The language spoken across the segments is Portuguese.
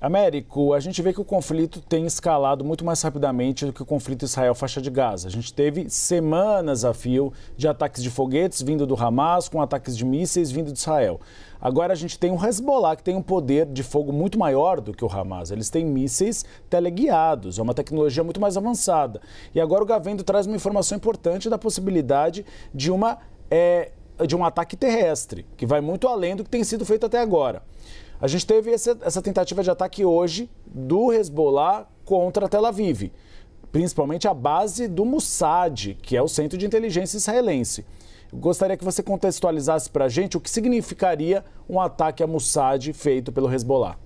Américo, a gente vê que o conflito tem escalado muito mais rapidamente do que o conflito Israel-faixa de Gaza. A gente teve semanas a fio de ataques de foguetes vindo do Hamas com ataques de mísseis vindo de Israel. Agora a gente tem o Hezbollah, que tem um poder de fogo muito maior do que o Hamas. Eles têm mísseis teleguiados, é uma tecnologia muito mais avançada. E agora o Gavendo traz uma informação importante da possibilidade de um ataque terrestre, que vai muito além do que tem sido feito até agora. A gente teve essa tentativa de ataque hoje do Hezbollah contra Tel Aviv, principalmente a base do Mossad, que é o centro de inteligência israelense. Eu gostaria que você contextualizasse para a gente o que significaria um ataque a Mossad feito pelo Hezbollah.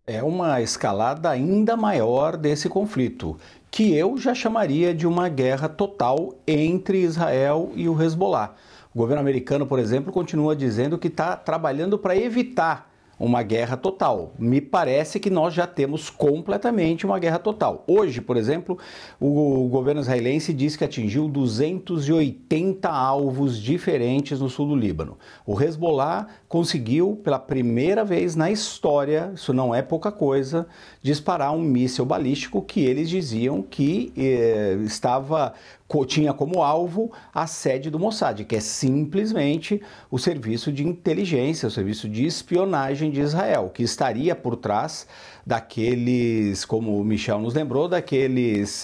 É uma escalada ainda maior desse conflito, que eu já chamaria de uma guerra total entre Israel e o Hezbollah. O governo americano, por exemplo, continua dizendo que está trabalhando para evitar uma guerra total. Me parece que nós já temos completamente uma guerra total. Hoje, por exemplo, o governo israelense diz que atingiu 280 alvos diferentes no sul do Líbano. O Hezbollah conseguiu, pela primeira vez na história, isso não é pouca coisa, disparar um míssil balístico que eles diziam que tinha como alvo a sede do Mossad, que é simplesmente o serviço de inteligência, o serviço de espionagem de Israel, que estaria por trás daqueles, como o Michel nos lembrou, daqueles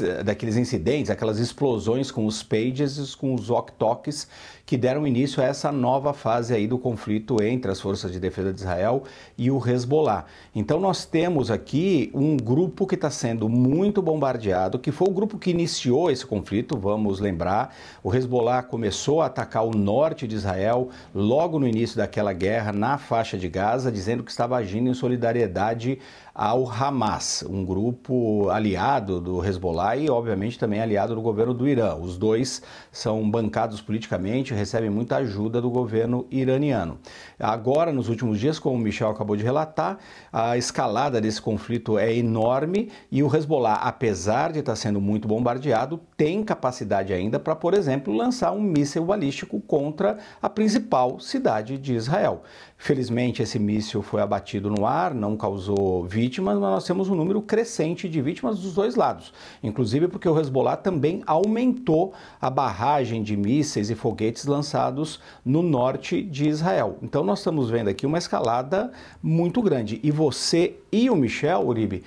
incidentes, aquelas explosões com os pages, com os walkie-talkies, que deram início a essa nova fase aí do conflito entre as forças de defesa de Israel e o Hezbollah. Então nós temos aqui um grupo que está sendo muito bombardeado, que foi o grupo que iniciou esse conflito, vamos lembrar. O Hezbollah começou a atacar o norte de Israel logo no início daquela guerra na faixa de Gaza, dizendo que estava agindo em solidariedade ao Hamas, um grupo aliado do Hezbollah e, obviamente, também aliado do governo do Irã. Os dois são bancados politicamente, recebem muita ajuda do governo iraniano. Agora, nos últimos dias, como o Michel acabou de relatar, a escalada desse conflito é enorme e o Hezbollah, apesar de estar sendo muito bombardeado, tem capacidade ainda para, por exemplo, lançar um míssil balístico contra a principal cidade de Israel. Felizmente, esse míssil foi abatido no ar, não causou vítimas, mas nós temos um número crescente de vítimas dos dois lados. Inclusive porque o Hezbollah também aumentou a barragem de mísseis e foguetes lançados no norte de Israel. Então nós estamos vendo aqui uma escalada muito grande. E você e o Michel, Uribe,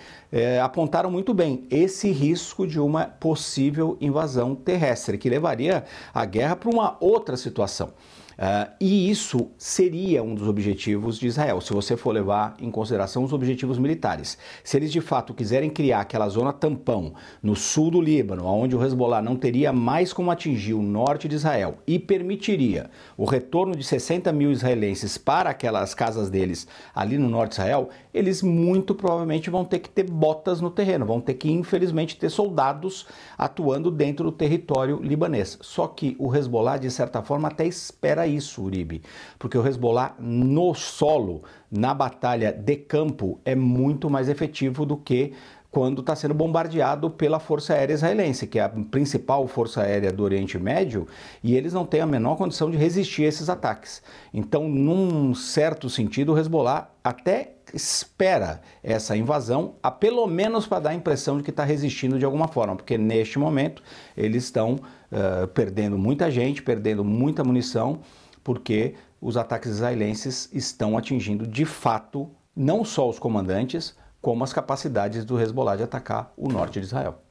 apontaram muito bem esse risco de uma possível invasão terrestre, que levaria a guerra para uma outra situação. E isso seria um dos objetivos de Israel, se você for levar em consideração os objetivos militares. Se eles de fato quiserem criar aquela zona tampão no sul do Líbano, onde o Hezbollah não teria mais como atingir o norte de Israel e permitiria o retorno de 60 mil israelenses para aquelas casas deles ali no norte de Israel, eles muito provavelmente vão ter que ter botas no terreno, vão ter que infelizmente ter soldados atuando dentro do território libanês. Só que o Hezbollah, de certa forma, até espera isso, Uribe, porque o Hezbollah no solo, na batalha de campo, é muito mais efetivo do que quando está sendo bombardeado pela Força Aérea Israelense, que é a principal força aérea do Oriente Médio, e eles não têm a menor condição de resistir a esses ataques. Então, num certo sentido, o Hezbollah até espera essa invasão, pelo menos para dar a impressão de que está resistindo de alguma forma, porque neste momento eles estão perdendo muita gente, perdendo muita munição, porque os ataques israelenses estão atingindo de fato não só os comandantes, como as capacidades do Hezbollah de atacar o norte de Israel.